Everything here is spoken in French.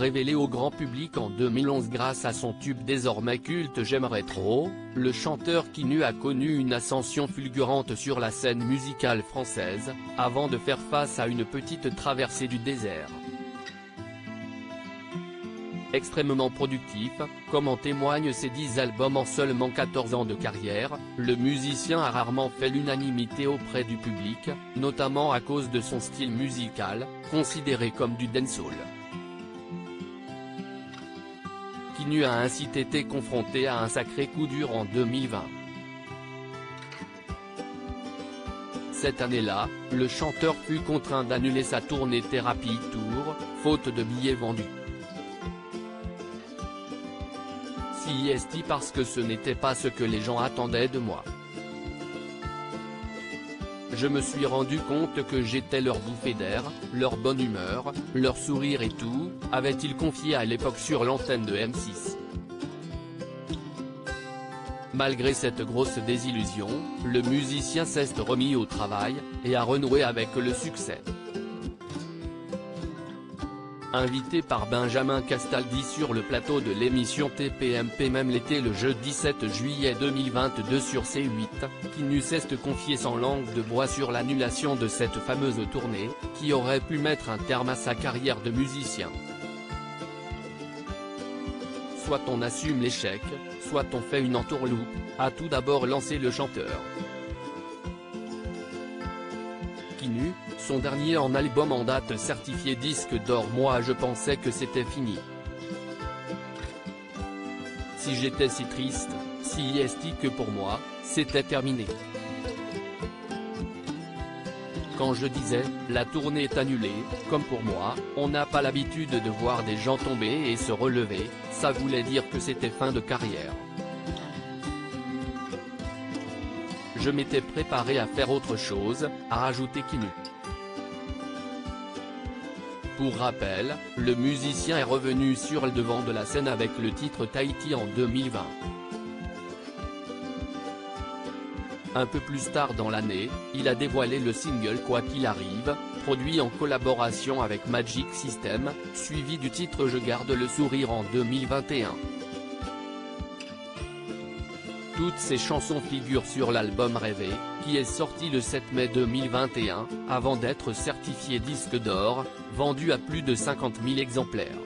révélé au grand public en 2011 grâce à son tube désormais culte J'aimerais trop, le chanteur Quinu a connu une ascension fulgurante sur la scène musicale française, avant de faire face à une petite traversée du désert. Extrêmement productif, comme en témoignent ses 10 albums en seulement 14 ans de carrière, le musicien a rarement fait l'unanimité auprès du public, notamment à cause de son style musical, considéré comme du dancehall. Quinu a ainsi été confronté à un sacré coup dur en 2020. Cette année-là, le chanteur fut contraint d'annuler sa tournée Thérapie Tour, faute de billets vendus. Si est parce que ce n'était pas ce que les gens attendaient de moi. Je me suis rendu compte que j'étais leur bouffée d'air, leur bonne humeur, leur sourire et tout, avait-il confié à l'époque sur l'antenne de M6. Malgré cette grosse désillusion, le musicien s'est remis au travail, et a renoué avec le succès. Invité par Benjamin Castaldi sur le plateau de l'émission TPMP même l'été le jeudi 17 juillet 2022 sur C8, Quinu s'est confié sans langue de bois sur l'annulation de cette fameuse tournée, qui aurait pu mettre un terme à sa carrière de musicien. Soit on assume l'échec, soit on fait une entourloupe, a tout d'abord lancé le chanteur. Quinu, son dernier album en date certifié disque d'or. Moi je pensais que c'était fini. Si j'étais si triste, si est que pour moi, c'était terminé. Quand je disais, la tournée est annulée, comme pour moi, on n'a pas l'habitude de voir des gens tomber et se relever, ça voulait dire que c'était fin de carrière. Je m'étais préparé à faire autre chose, a rajouté Quinu. Pour rappel, le musicien est revenu sur le devant de la scène avec le titre Tahiti en 2020. Un peu plus tard dans l'année, il a dévoilé le single Quoi qu'il arrive, produit en collaboration avec Magic System, suivi du titre Je garde le sourire en 2021. Toutes ces chansons figurent sur l'album Rêver, qui est sorti le 7 mai 2021, avant d'être certifié disque d'or, vendu à plus de 50 000 exemplaires.